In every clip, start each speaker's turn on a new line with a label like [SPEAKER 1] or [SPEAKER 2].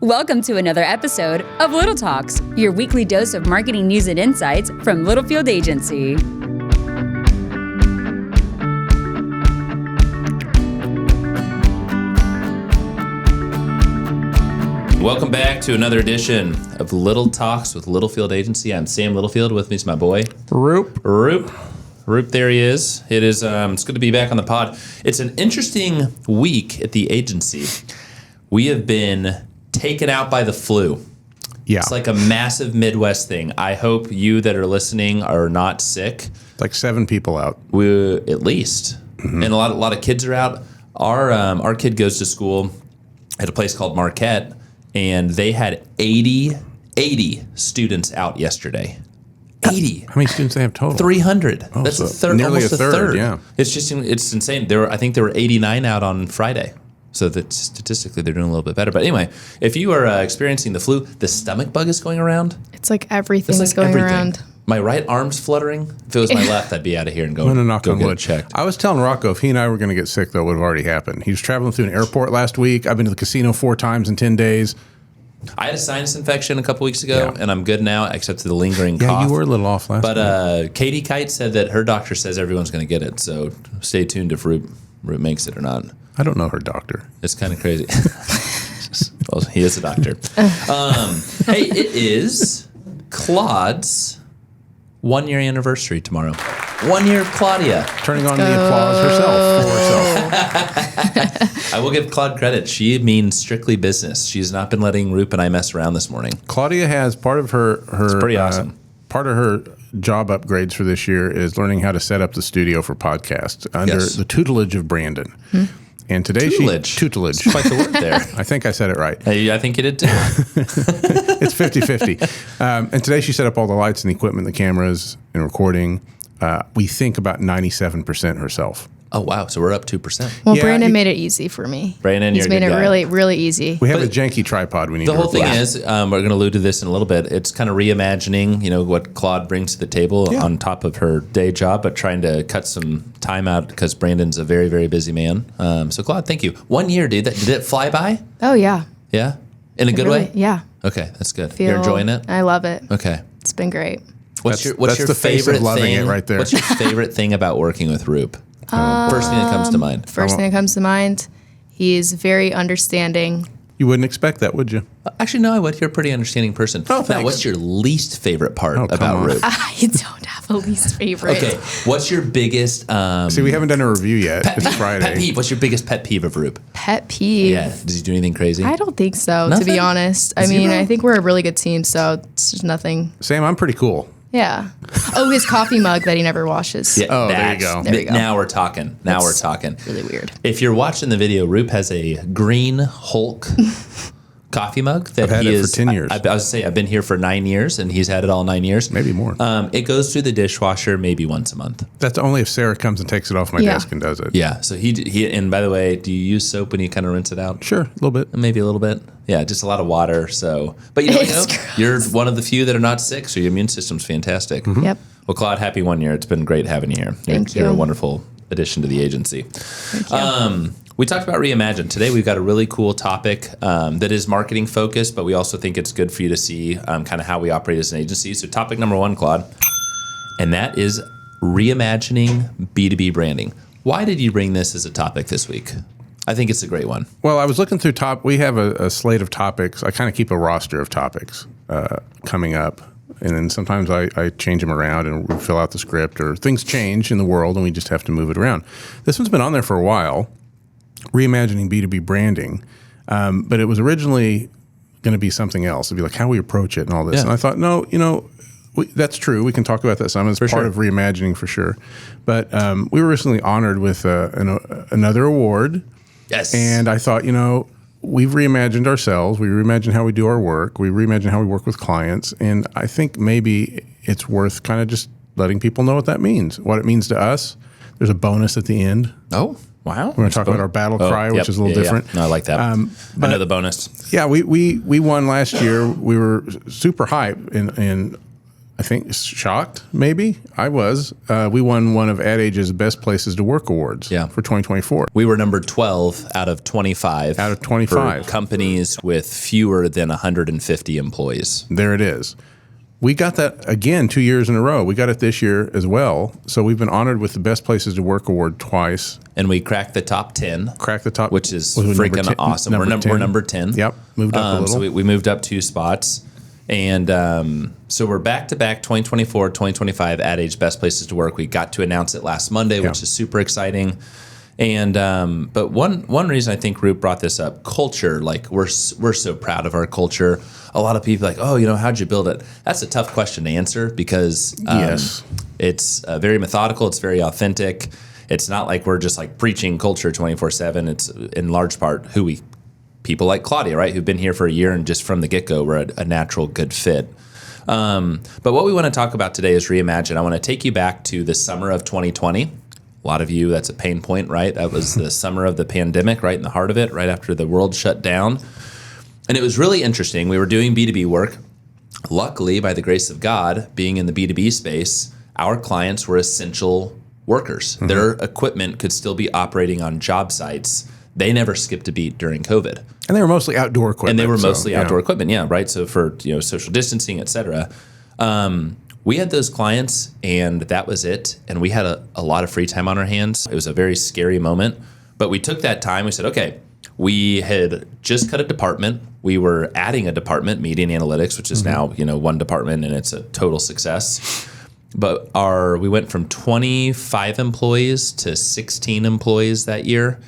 [SPEAKER 1] Welcome to another episode of Little Talks, your weekly dose of marketing news and insights from Littlefield Agency.
[SPEAKER 2] Welcome back to another edition of Little Talks with Littlefield Agency. I'm Sam Littlefield. With me is my boy,
[SPEAKER 3] Roop,
[SPEAKER 2] there he is. It's good to be back on the pod. It's an interesting week at the agency. We have been taken out by the flu.
[SPEAKER 3] Yeah.
[SPEAKER 2] It's like a massive Midwest thing. I hope you that are listening are not sick.
[SPEAKER 3] Like 7 people out.
[SPEAKER 2] At least. Mm-hmm. And a lot of kids are out. Our kid goes to school at a place called Marquette, and they had 80 students out yesterday. 80.
[SPEAKER 3] How many students do they have total?
[SPEAKER 2] 300.
[SPEAKER 3] Oh,
[SPEAKER 2] That's
[SPEAKER 3] so
[SPEAKER 2] a third,
[SPEAKER 3] nearly
[SPEAKER 2] almost
[SPEAKER 3] a third. Yeah.
[SPEAKER 2] It's insane. I think there were 89 out on Friday. So that statistically they're doing a little bit better. But anyway, if you are experiencing the flu, the stomach bug is going around.
[SPEAKER 4] It's like everything is going around.
[SPEAKER 2] My right arm's fluttering. If it was my left, I'd be out of here and go get it checked.
[SPEAKER 3] I was telling Rocco if he and I were going to get sick, though, it would have already happened. He was traveling through an airport last week. I've been to the casino 4 times in 10 days.
[SPEAKER 2] I had a sinus infection a couple weeks ago, and I'm good now, except for the lingering cough.
[SPEAKER 3] Yeah, you were a little off last week.
[SPEAKER 2] But Katie Kite said that her doctor says everyone's going to get it. So stay tuned if Root makes it or not.
[SPEAKER 3] I don't know her doctor.
[SPEAKER 2] It's kind of crazy. Well, he is a doctor. Hey, it is Claude's 1-year anniversary tomorrow. 1 year, Claudia.
[SPEAKER 3] Turning on the applause herself for herself.
[SPEAKER 2] I will give Claude credit. She means strictly business. She's not been letting Roop and I mess around this morning.
[SPEAKER 3] Claudia has part of her
[SPEAKER 2] it's pretty awesome.
[SPEAKER 3] Part of her job upgrades for this year is learning how to set up the studio for podcasts under the tutelage of Brandon. And today tutelage.
[SPEAKER 2] Quite the word there.
[SPEAKER 3] I think I said it right.
[SPEAKER 2] I think you did too.
[SPEAKER 3] It's 50-50. And today she set up all the lights and the equipment, the cameras and recording. We think about 97% herself.
[SPEAKER 2] Oh, wow. So we're up 2%.
[SPEAKER 4] Well, yeah, Brandon made it easy for me.
[SPEAKER 2] Brandon,
[SPEAKER 4] he's made it really, really easy.
[SPEAKER 3] We have a janky tripod we need to replace.
[SPEAKER 2] The whole thing is, we're going to allude to this in a little bit, it's kind of reimagining, what Claude brings to the table on top of her day job, but trying to cut some time out because Brandon's a very, very busy man. So, Claude, thank you. 1 year, dude. Did it fly by?
[SPEAKER 4] Oh, yeah.
[SPEAKER 2] Yeah? In a good way?
[SPEAKER 4] Yeah.
[SPEAKER 2] Okay, that's good. You're enjoying it?
[SPEAKER 4] I love it.
[SPEAKER 2] Okay.
[SPEAKER 4] It's been great.
[SPEAKER 2] What's your
[SPEAKER 3] the
[SPEAKER 2] favorite
[SPEAKER 3] of loving
[SPEAKER 2] thing?
[SPEAKER 3] It right there.
[SPEAKER 2] What's your favorite thing about working with Roop? First thing that comes to mind.
[SPEAKER 4] First thing that comes to mind, he's very understanding.
[SPEAKER 3] You wouldn't expect that, would you?
[SPEAKER 2] Actually, no, I would. You're a pretty understanding person.
[SPEAKER 3] Oh, thanks.
[SPEAKER 2] Now, what's your least favorite part about Roop?
[SPEAKER 4] I don't have a least favorite.
[SPEAKER 2] Okay, what's your biggest...
[SPEAKER 3] See, we haven't done a review yet. It's Friday.
[SPEAKER 2] Pet peeve. What's your biggest pet peeve of Roop?
[SPEAKER 4] Pet peeve?
[SPEAKER 2] Yeah. Does he do anything crazy?
[SPEAKER 4] I don't think so,
[SPEAKER 2] Nothing?
[SPEAKER 4] to be honest. I mean, I think we're a really good team, so it's just nothing.
[SPEAKER 3] Sam, I'm pretty cool.
[SPEAKER 4] Yeah. Oh, his coffee mug that he never washes.
[SPEAKER 2] Yeah,
[SPEAKER 3] oh, there you go.
[SPEAKER 4] There we go.
[SPEAKER 2] Now we're talking. We're talking.
[SPEAKER 4] Really weird.
[SPEAKER 2] If you're watching the video, Roop has a green Hulk coffee mug that
[SPEAKER 3] I've had it for 10 years.
[SPEAKER 2] I was say I've been here for 9 years, and he's had it all 9 years.
[SPEAKER 3] Maybe more.
[SPEAKER 2] It goes through the dishwasher maybe once a month.
[SPEAKER 3] That's only if Sarah comes and takes it off my desk and does it.
[SPEAKER 2] Yeah. So he and by the way, do you use soap when you kind of rinse it out?
[SPEAKER 3] Sure, a little bit.
[SPEAKER 2] Maybe a little bit. Yeah, just a lot of water. So, but you're one of the few that are not sick, so your immune system's fantastic.
[SPEAKER 3] Mm-hmm.
[SPEAKER 4] Yep.
[SPEAKER 2] Well, Claude, happy 1 year. It's been great having you here.
[SPEAKER 4] Thank you.
[SPEAKER 2] You're a wonderful addition to the agency.
[SPEAKER 4] Thank you.
[SPEAKER 2] We talked about reimagine. Today we've got a really cool topic that is marketing focused, but we also think it's good for you to see kind of how we operate as an agency. So topic number 1, Claude, and that is reimagining B2B branding. Why did you bring this as a topic this week? I think it's a great one.
[SPEAKER 3] Well, I was looking through we have a slate of topics. I kind of keep a roster of topics coming up. And then sometimes I change them around and we fill out the script, or things change in the world and we just have to move it around. This one's been on there for a while, reimagining B2B branding. But it was originally going to be something else. It'd be like how we approach it and all this. Yeah. And I thought, no, that's true. We can talk about that some. It's part of reimagining for sure. But we were recently honored with another award.
[SPEAKER 2] Yes.
[SPEAKER 3] And I thought, we've reimagined ourselves. We reimagined how we do our work. We reimagined how we work with clients. And I think maybe it's worth kind of just letting people know what that means, what it means to us. There's a bonus at the end.
[SPEAKER 2] Oh, wow.
[SPEAKER 3] We're going to talk about our battle cry, which is a little different.
[SPEAKER 2] Yeah. No, I like that. I know the bonus.
[SPEAKER 3] Yeah, we won last year. We were super hyped. And I think, shocked, maybe. I was. We won one of Ad Age's Best Places to Work awards for 2024.
[SPEAKER 2] We were number 12 out of 25.
[SPEAKER 3] Out of 25.
[SPEAKER 2] For companies with fewer than 150 employees.
[SPEAKER 3] There it is. We got that again 2 years in a row. We got it this year as well. So we've been honored with the Best Places to Work award twice.
[SPEAKER 2] And we cracked the top 10.
[SPEAKER 3] Which
[SPEAKER 2] is freaking awesome. We're number 10.
[SPEAKER 3] Yep. Moved up a little.
[SPEAKER 2] So we moved up 2 spots. And so we're back-to-back 2024, 2025 Ad Age Best Places to Work. We got to announce it last Monday, which is super exciting. And but one reason I think Roop brought this up, culture, like we're so proud of our culture. A lot of people are like, oh, how'd you build it? That's a tough question to answer because it's very methodical. It's very authentic. It's not like we're just like preaching culture 24/7. It's in large part people like Claudia, right, who've been here for a year and just from the get-go we're a natural good fit. But what we want to talk about today is reimagine. I want to take you back to the summer of 2020. A lot of you, that's a pain point, right? That was the summer of the pandemic, right in the heart of it, right after the world shut down. And it was really interesting. We were doing B2B work. Luckily, by the grace of God, being in the B2B space, our clients were essential workers. Mm-hmm. Their equipment could still be operating on job sites. They never skipped a beat during COVID.
[SPEAKER 3] And they were mostly outdoor equipment.
[SPEAKER 2] Outdoor equipment, right? So for social distancing, et cetera. We had those clients, and that was it. And we had a lot of free time on our hands. It was a very scary moment. But we took that time. We said, okay, we had just cut a department. We were adding a department, media and analytics, which is now one department, and it's a total success. But we went from 25 employees to 16 employees that year.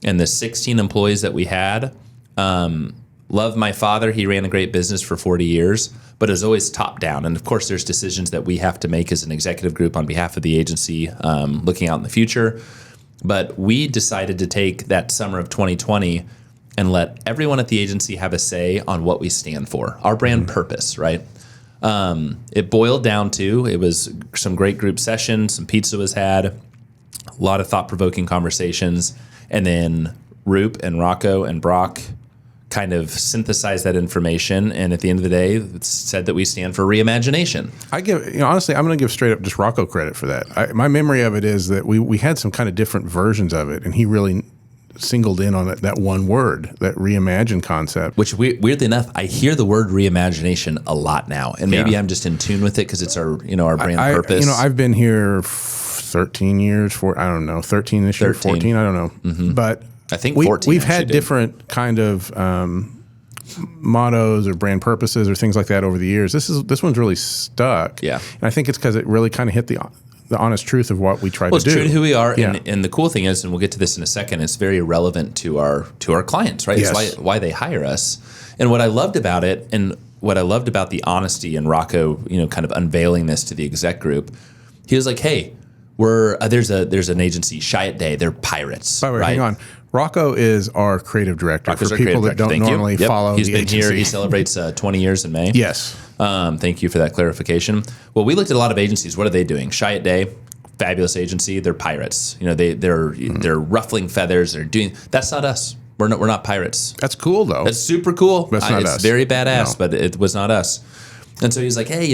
[SPEAKER 2] And the 16 employees that we had, love my father. He ran a great business for 40 years, but it was always top down. And of course, there's decisions that we have to make as an executive group on behalf of the agency, looking out in the future. But we decided to take that summer of 2020 and let everyone at the agency have a say on what we stand for, our brand purpose, right? It boiled down to, it was some great group sessions, some pizza was had, a lot of thought-provoking conversations. And then Roop and Rocco and Brock kind of synthesized that information, and at the end of the day, it said that we stand for reimagination.
[SPEAKER 3] I give, honestly, I'm going to give straight up just Rocco credit for that. My memory of it is that we had some kind of different versions of it, and he really singled in on that one word, that reimagine concept.
[SPEAKER 2] Which, weirdly enough, I hear the word reimagination a lot now, and maybe I'm just in tune with it because it's our brand purpose.
[SPEAKER 3] I've been here 13 years, 13 this year, 14, I don't know. Mm-hmm. But
[SPEAKER 2] I think 14.
[SPEAKER 3] We've had different kind of mottos or brand purposes or things like that over the years. This one's really stuck.
[SPEAKER 2] Yeah.
[SPEAKER 3] And I think it's because it really kind of hit the honest truth of what we try to do.
[SPEAKER 2] It's true to who we are. Yeah. And the cool thing is, and we'll get to this in a second, it's very relevant to our clients, right?
[SPEAKER 3] Yes.
[SPEAKER 2] It's why they hire us. And what I loved about it, and what I loved about the honesty and Rocco, kind of unveiling this to the exec group, he was like, hey, there's an agency, Shy It Day. They're pirates.
[SPEAKER 3] By the way,
[SPEAKER 2] right?
[SPEAKER 3] hang on. Rocco is our creative director.
[SPEAKER 2] Rocco's
[SPEAKER 3] for people that don't normally follow
[SPEAKER 2] He's
[SPEAKER 3] the
[SPEAKER 2] been
[SPEAKER 3] agency.
[SPEAKER 2] here. He celebrates 20 years in May.
[SPEAKER 3] Yes.
[SPEAKER 2] Thank you for that clarification. Well, we looked at a lot of agencies. What are they doing? Shy It Day, fabulous agency. They're pirates. They're ruffling feathers. They're doing. That's not us. We're not pirates.
[SPEAKER 3] That's cool though.
[SPEAKER 2] That's super cool.
[SPEAKER 3] That's not us.
[SPEAKER 2] It's very badass, but it was not us. And so he's like, hey,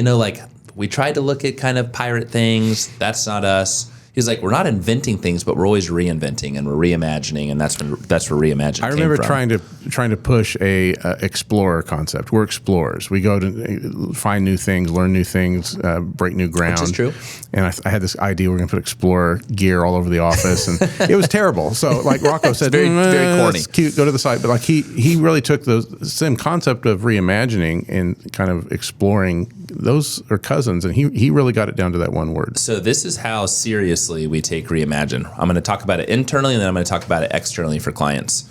[SPEAKER 2] we tried to look at kind of pirate things. That's not us. He's like, we're not inventing things, but we're always reinventing and we're reimagining, and that's where reimagine.
[SPEAKER 3] I remember
[SPEAKER 2] came from.
[SPEAKER 3] trying to push a explorer concept. We're explorers. We go to find new things, learn new things, break new ground.
[SPEAKER 2] Which is true.
[SPEAKER 3] And I had this idea we're going to put explorer gear all over the office, and it was terrible. So like Rocco said,
[SPEAKER 2] very corny.
[SPEAKER 3] It's cute. Go to the site, but like he really took the same concept of reimagining and kind of exploring. Those are cousins, and he really got it down to that one word.
[SPEAKER 2] So this is how seriously we take reimagine. I'm going to talk about it internally, and then I'm going to talk about it externally for clients.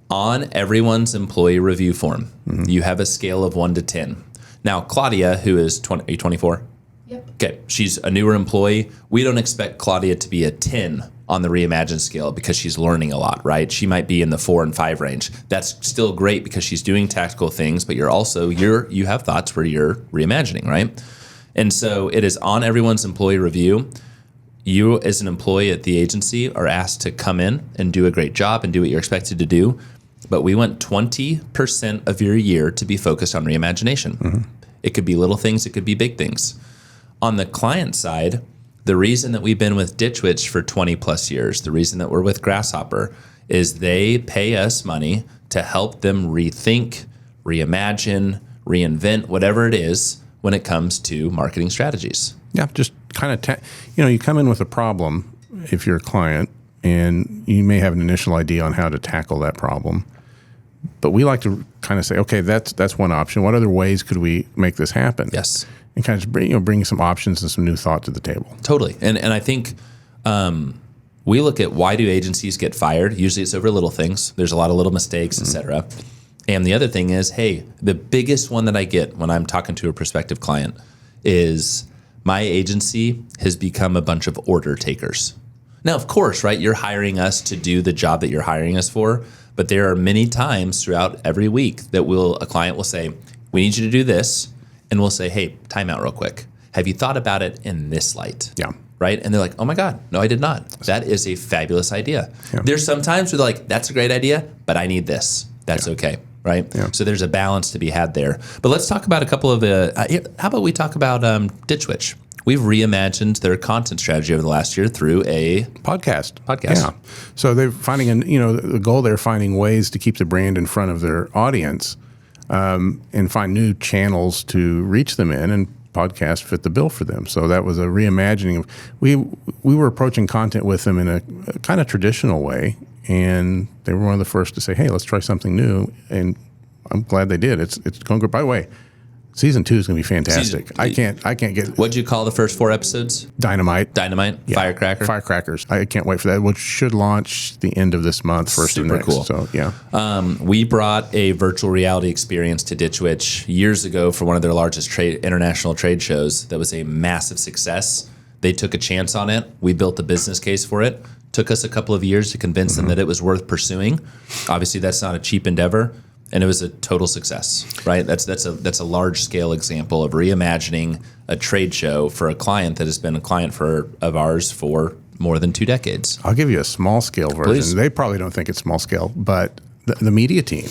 [SPEAKER 2] On everyone's employee review form, you have a scale of 1 to 10. Now, Claudia, who is 20, are you 24?
[SPEAKER 4] Yep.
[SPEAKER 2] Okay, she's a newer employee. We don't expect Claudia to be a 10 on the reimagine scale because she's learning a lot, right? She might be in the 4 and 5 range. That's still great because she's doing tactical things, but you have thoughts where you're reimagining, right? And so it is on everyone's employee review. You, as an employee at the agency, are asked to come in and do a great job and do what you're expected to do. But we want 20% of your year to be focused on reimagination. Mm-hmm. It could be little things. It could be big things. on the client side, the reason that we've been with Ditch Witch for 20 plus years, the reason that we're with Grasshopper is they pay us money to help them rethink, reimagine, reinvent, whatever it is when it comes to marketing strategies.
[SPEAKER 3] Yeah, just kind of, you come in with a problem if you're a client, and you may have an initial idea on how to tackle that problem. But we like to kind of say, okay, that's one option. What other ways could we make this happen?
[SPEAKER 2] Yes.
[SPEAKER 3] And kind of bring some options and some new thought to the table.
[SPEAKER 2] Totally. And I think we look at why do agencies get fired? Usually it's over little things. There's a lot of little mistakes, et cetera. And the other thing is, hey, the biggest one that I get when I'm talking to a prospective client is my agency has become a bunch of order takers. Now, of course, right, you're hiring us to do the job that you're hiring us for, but there are many times throughout every week that a client will say, we need you to do this, and we'll say, hey, time out real quick. Have you thought about it in this light?
[SPEAKER 3] Yeah.
[SPEAKER 2] Right? And they're like, oh my God, no, I did not. That is a fabulous idea.
[SPEAKER 3] Yeah.
[SPEAKER 2] There's some times where they're like, that's a great idea, but I need this. That's okay. Right?
[SPEAKER 3] Yeah.
[SPEAKER 2] So there's a balance to be had there. But let's talk about a couple of the, how about we talk about Ditch Witch? We've reimagined their content strategy over the last year through a
[SPEAKER 3] podcast.
[SPEAKER 2] Yeah.
[SPEAKER 3] So they're finding, the goal, they're finding ways to keep the brand in front of their audience and find new channels to reach them in, and podcasts fit the bill for them. So that was a reimagining of, we were approaching content with them in a kind of traditional way, and they were one of the first to say, hey, let's try something new. And I'm glad they did. It's going good. By the way, Season 2 is going to be fantastic. I can't get.
[SPEAKER 2] What'd you call the first 4 episodes?
[SPEAKER 3] Dynamite,
[SPEAKER 2] yeah. Firecrackers.
[SPEAKER 3] I can't wait for that, which should launch the end of this month, first of
[SPEAKER 2] Super
[SPEAKER 3] next.
[SPEAKER 2] cool.
[SPEAKER 3] So yeah,
[SPEAKER 2] we brought a virtual reality experience to Ditch Witch years ago for one of their largest international trade shows. That was a massive success. They took a chance on it. We built a business case for it. Took us a couple of years to convince them that it was worth pursuing. Obviously, that's not a cheap endeavor. And it was a total success, right? That's a large scale example of reimagining a trade show for a client that has been a client of ours for more than 2 decades.
[SPEAKER 3] I'll give you a small scale version.
[SPEAKER 2] Please.
[SPEAKER 3] They probably don't think it's small scale, but the media team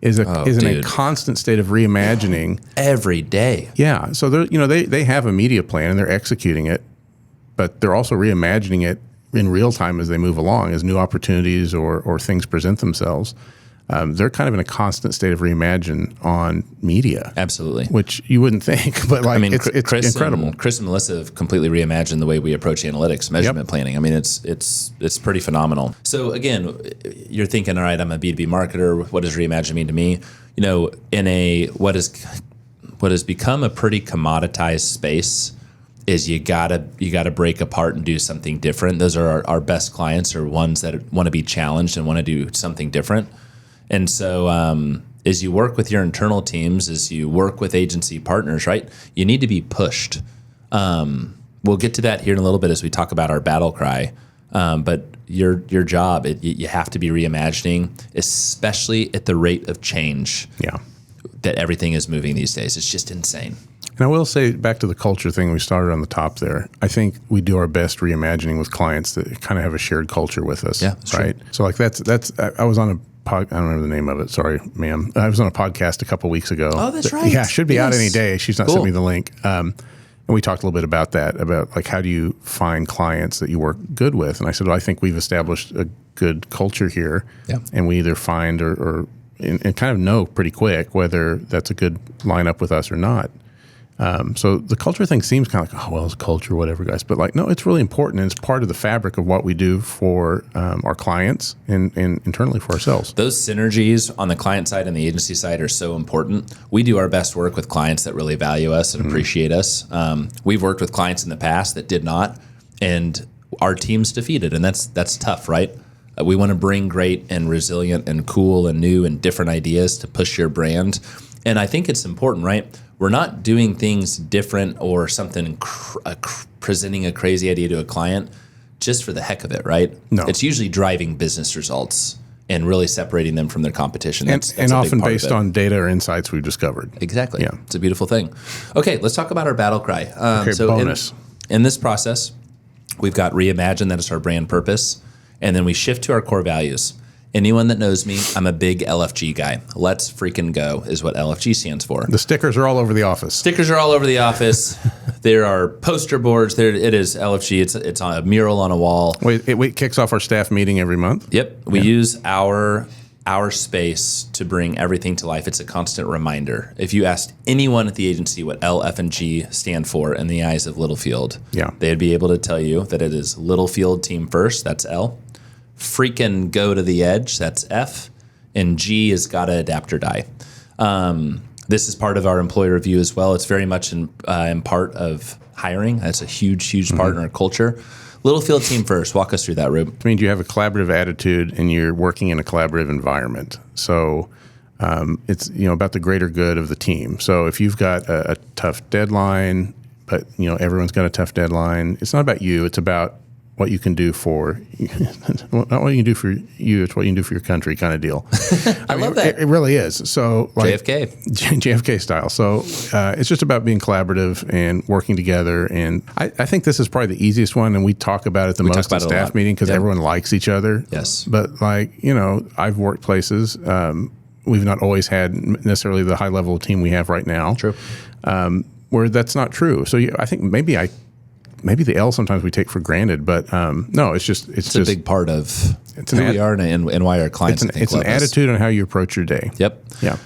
[SPEAKER 3] is in a constant state of reimagining
[SPEAKER 2] every day.
[SPEAKER 3] Yeah, so they have a media plan and they're executing it, but they're also reimagining it in real time as they move along, as new opportunities or things present themselves. They're kind of in a constant state of reimagine on media.
[SPEAKER 2] Absolutely.
[SPEAKER 3] Which you wouldn't think, but it's
[SPEAKER 2] Chris
[SPEAKER 3] incredible.
[SPEAKER 2] Chris and Melissa have completely reimagined the way we approach analytics, measurement planning. I mean, it's pretty phenomenal. So again, you're thinking, all right, I'm a B2B marketer. What does reimagine mean to me? In what has become a pretty commoditized space is you gotta break apart and do something different. Those are our best clients, or ones that want to be challenged and want to do something different. And so as you work with your internal teams, as you work with agency partners, right, you need to be pushed. We'll get to that here in a little bit as we talk about our battle cry. But your job, you have to be reimagining, especially at the rate of change that everything is moving these days. It's just insane.
[SPEAKER 3] And I will say, back to the culture thing we started on the top there, I think we do our best reimagining with clients that kind of have a shared culture with us.
[SPEAKER 2] Yeah,
[SPEAKER 3] right.
[SPEAKER 2] True.
[SPEAKER 3] So that's I was on a I don't remember the name of it. Sorry, ma'am. I was on a podcast a couple weeks ago.
[SPEAKER 2] Oh, that's right.
[SPEAKER 3] Yeah, should be out any day. She's not
[SPEAKER 2] Cool.
[SPEAKER 3] sent me the link. And we talked a little bit about that, about like how do you find clients that you work good with? And I said, well, I think we've established a good culture here, and we either find or and kind of know pretty quick whether that's a good lineup with us or not. So the culture thing seems kind of like, oh, well, it's culture, whatever, guys. But no, it's really important, and it's part of the fabric of what we do for our clients and internally for ourselves.
[SPEAKER 2] Those synergies on the client side and the agency side are so important. We do our best work with clients that really value us and appreciate us. We've worked with clients in the past that did not, and our team's defeated, and that's tough, right? We want to bring great and resilient and cool and new and different ideas to push your brand. And I think it's important, right? We're not doing things different or something, presenting a crazy idea to a client just for the heck of it, right?
[SPEAKER 3] No.
[SPEAKER 2] It's usually driving business results and really separating them from their competition.
[SPEAKER 3] And often based on data or insights we've discovered.
[SPEAKER 2] Exactly.
[SPEAKER 3] Yeah.
[SPEAKER 2] It's a beautiful thing. Okay, let's talk about our battle cry.
[SPEAKER 3] Bonus.
[SPEAKER 2] In this process, we've got reimagine, that is our brand purpose, and then we shift to our core values. Anyone that knows me, I'm a big LFG guy. Let's freaking go is what LFG stands for.
[SPEAKER 3] The stickers are all over the office.
[SPEAKER 2] Stickers are all over the office. There are poster boards. It is LFG. It's on a mural on a wall.
[SPEAKER 3] Wait, it kicks off our staff meeting every month?
[SPEAKER 2] Yep. We use our space to bring everything to life. It's a constant reminder. If you asked anyone at the agency what L, F, and G stand for in the eyes of Littlefield, they'd be able to tell you that it is Littlefield Team First, that's L. Freaking go to the edge, that's F. And G is gotta adapt or die. This is part of our employee review as well. It's very much in part of hiring. That's a huge part in our culture. Littlefield Team First. Walk us through that, Rube.
[SPEAKER 3] It means you have a collaborative attitude and you're working in a collaborative environment. So it's about the greater good of the team. So if you've got a tough deadline, but everyone's got a tough deadline, it's not about you. It's about what you can do for not what you can do for you, it's what you can do for your country kind of deal.
[SPEAKER 2] I love that.
[SPEAKER 3] It really is. So like
[SPEAKER 2] JFK
[SPEAKER 3] style. So it's just about being collaborative and working together. And I think this is probably the easiest one, and we talk about it the most at staff meeting because everyone likes each other.
[SPEAKER 2] Yes.
[SPEAKER 3] But I've worked places. We've not always had necessarily the high level team we have right now.
[SPEAKER 2] True.
[SPEAKER 3] Where that's not true. So I think maybe the L sometimes we take for granted, but no, it's just
[SPEAKER 2] a big part of who we are and why our clients.
[SPEAKER 3] It's an attitude on how you approach your day.
[SPEAKER 2] Yep.
[SPEAKER 3] Yeah.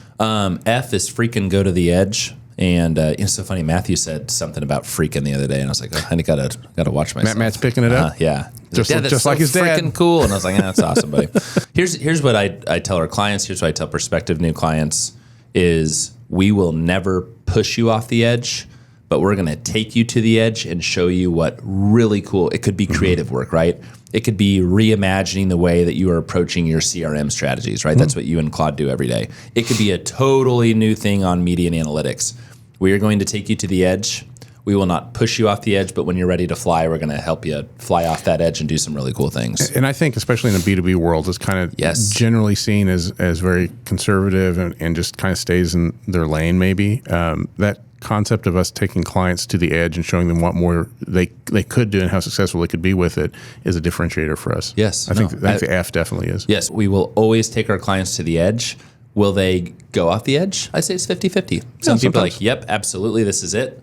[SPEAKER 2] F is freaking go to the edge, and it's so funny. Matthew said something about freaking the other day, and I was like, I gotta watch myself.
[SPEAKER 3] Matt's picking it up.
[SPEAKER 2] Yeah.
[SPEAKER 3] Just
[SPEAKER 2] so
[SPEAKER 3] like his dad.
[SPEAKER 2] Freaking cool, and I was like, that's awesome, buddy. Here's what I tell our clients. Here's what I tell prospective new clients: is we will never push you off the edge, but we're going to take you to the edge and show you what really cool. It could be creative work, right? It could be reimagining the way that you are approaching your CRM strategies, right? That's what you and Claude do every day. It could be a totally new thing on media and analytics. We are going to take you to the edge. We will not push you off the edge, but when you're ready to fly, we're going to help you fly off that edge and do some really cool things.
[SPEAKER 3] And I think, especially in the B2B world, it's kind of generally seen as very conservative and just kind of stays in their lane, maybe. That concept of us taking clients to the edge and showing them what more they could do and how successful they could be with it is a differentiator for us.
[SPEAKER 2] Yes.
[SPEAKER 3] I think the F definitely is.
[SPEAKER 2] Yes, we will always take our clients to the edge. Will they go off the edge? I say it's 50-50. Some people are like, yep, absolutely, this is it.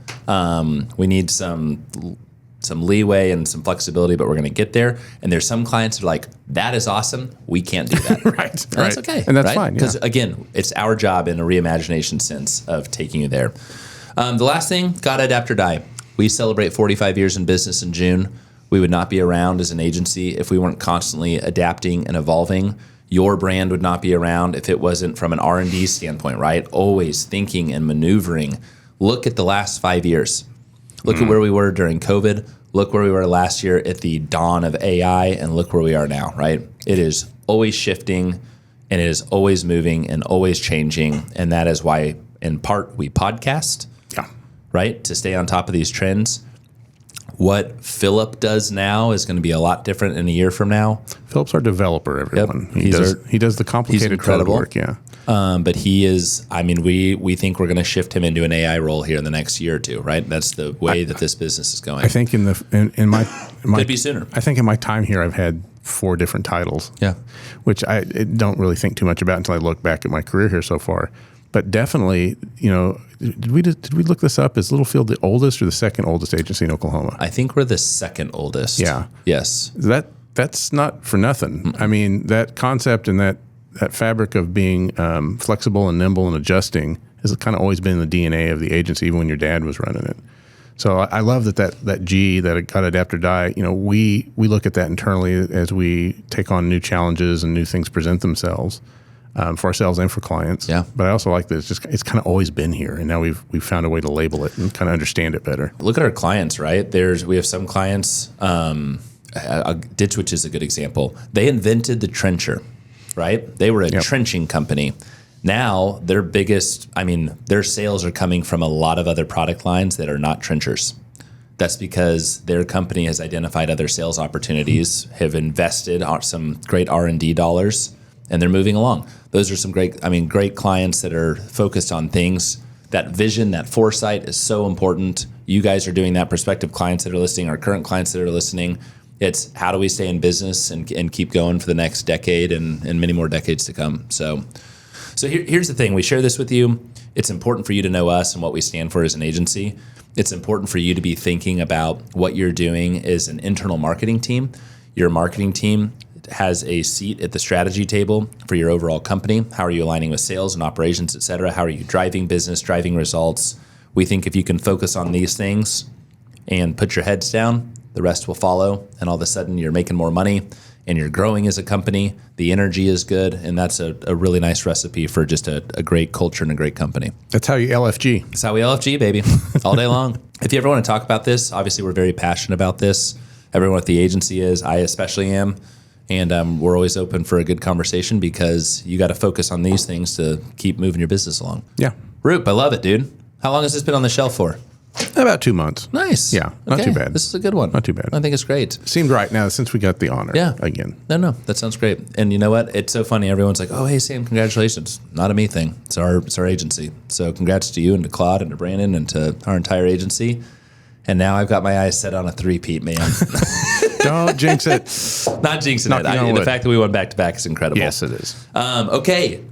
[SPEAKER 2] We need some leeway and some flexibility, but we're going to get there. And there's some clients that are like, that is awesome. We can't do that.
[SPEAKER 3] Right.
[SPEAKER 2] That's okay.
[SPEAKER 3] And that's fine.
[SPEAKER 2] Because, again, it's our job in a reimagination sense of taking you there. The last thing, gotta adapt or die. We celebrate 45 years in business in June. We would not be around as an agency if we weren't constantly adapting and evolving. Your brand would not be around if it wasn't from an R&D standpoint, right? Always thinking and maneuvering. Look at the last 5 years. Look at where we were during COVID. Look where we were last year at the dawn of AI, and look where we are now, right? It is always shifting, and it is always moving and always changing, and that is why, in part, we podcast. Right? To stay on top of these trends. What Philip does now is going to be a lot different in a year from now.
[SPEAKER 3] Philip's our developer, everyone.
[SPEAKER 2] Yep.
[SPEAKER 3] He does the complicated code work, yeah.
[SPEAKER 2] But he is, we think we're going to shift him into an AI role here in the next year or two, right? That's the way that this business is going.
[SPEAKER 3] I think in my
[SPEAKER 2] could be sooner.
[SPEAKER 3] I think in my time here I've had 4 different titles.
[SPEAKER 2] Yeah.
[SPEAKER 3] Which I don't really think too much about until I look back at my career here so far. But definitely, did we look this up? Is Littlefield the oldest or the second oldest agency in Oklahoma?
[SPEAKER 2] I think we're the second oldest.
[SPEAKER 3] Yeah.
[SPEAKER 2] Yes.
[SPEAKER 3] That's not for nothing. Mm-hmm. I mean, that concept and that fabric of being flexible and nimble and adjusting has kind of always been in the DNA of the agency, even when your dad was running it. So I love that G, that it got adapt or die. We look at that internally as we take on new challenges and new things present themselves. For ourselves and for clients.
[SPEAKER 2] Yeah.
[SPEAKER 3] But I also like that it's kind of always been here, and now we've found a way to label it and kind of understand it better.
[SPEAKER 2] Look at our clients, right? We have some clients, Ditch Witch is a good example. They invented the trencher, right? They were a trenching company. Now their sales are coming from a lot of other product lines that are not trenchers. That's because their company has identified other sales opportunities, have invested some great R&D dollars, and they're moving along. Those are some great clients that are focused on things. That vision, that foresight is so important. You guys are doing that. Prospective clients that are listening, our current clients that are listening. It's how do we stay in business and keep going for the next decade and many more decades to come. So here's the thing. We share this with you. it's important for you to know us and what we stand for as an agency. It's important for you to be thinking about what you're doing as an internal marketing team. Your marketing team has a seat at the strategy table for your overall company. How are you aligning with sales and operations, et cetera? How are you driving business, driving results? We think if you can focus on these things and put your heads down, the rest will follow. And all of a sudden you're making more money and you're growing as a company. The energy is good. And that's a really nice recipe for just a great culture and a great company.
[SPEAKER 3] That's how you LFG.
[SPEAKER 2] That's how we LFG, baby, all day long. If you ever want to talk about this, obviously we're very passionate about this. Everyone at the agency is. I especially am. And we're always open for a good conversation because you got to focus on these things to keep moving your business along.
[SPEAKER 3] Yeah.
[SPEAKER 2] Roop, I love it, dude. How long has this been on the shelf for?
[SPEAKER 3] About 2 months.
[SPEAKER 2] Nice.
[SPEAKER 3] Yeah, not too bad.
[SPEAKER 2] This is a good one.
[SPEAKER 3] Not too bad.
[SPEAKER 2] I think it's great.
[SPEAKER 3] Seemed right now since we got the honor.
[SPEAKER 2] Yeah.
[SPEAKER 3] Again.
[SPEAKER 2] No, that sounds great. And you know what? It's so funny. Everyone's like, "Oh, hey Sam, congratulations." Not a me thing. It's our agency. So congrats to you and to Claude and to Brandon and to our entire agency. And now I've got my eyes set on a three-peat, man.
[SPEAKER 3] Don't jinx it.
[SPEAKER 2] Not jinxing it. The fact that we won back-to-back is incredible.
[SPEAKER 3] Yes, it is.
[SPEAKER 2] Okay.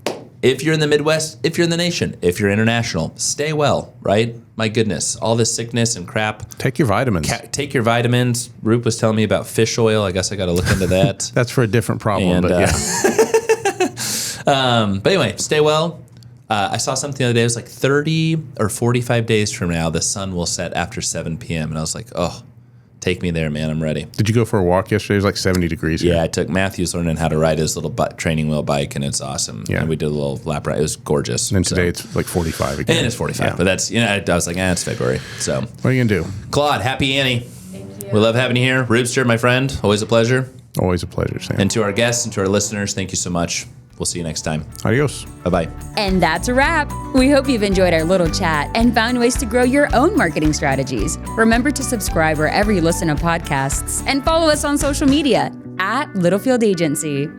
[SPEAKER 2] If you're in the Midwest, if you're in the nation, if you're international, stay well, right? My goodness, all this sickness and crap.
[SPEAKER 3] Take your vitamins.
[SPEAKER 2] Take your vitamins. Roop was telling me about fish oil. I guess I got to look into that.
[SPEAKER 3] That's for a different problem, but yeah.
[SPEAKER 2] But anyway, stay well. I saw something the other day. It was like 30 or 45 days from now, the sun will set after 7 p.m. And I was like, oh, take me there, man. I'm ready.
[SPEAKER 3] Did you go for a walk yesterday? It was like 70 degrees here.
[SPEAKER 2] Yeah, I took Matthew's learning how to ride his little training wheel bike, and it's awesome.
[SPEAKER 3] Yeah.
[SPEAKER 2] And we did a little lap ride. It was gorgeous.
[SPEAKER 3] And then today it's like 45 again.
[SPEAKER 2] And it's 45. But that's, I was like, it's February. So
[SPEAKER 3] what are you going to do?
[SPEAKER 2] Claude, happy Annie.
[SPEAKER 4] Thank you.
[SPEAKER 2] We love having you here. Roopster, my friend, always a pleasure.
[SPEAKER 3] Always a pleasure, Sam.
[SPEAKER 2] And to our guests and to our listeners, thank you so much. We'll see you next time.
[SPEAKER 3] Adios.
[SPEAKER 2] Bye-bye.
[SPEAKER 1] And that's a wrap. We hope you've enjoyed our little chat and found ways to grow your own marketing strategies. Remember to subscribe wherever you listen to podcasts and follow us on social media @Littlefield Agency.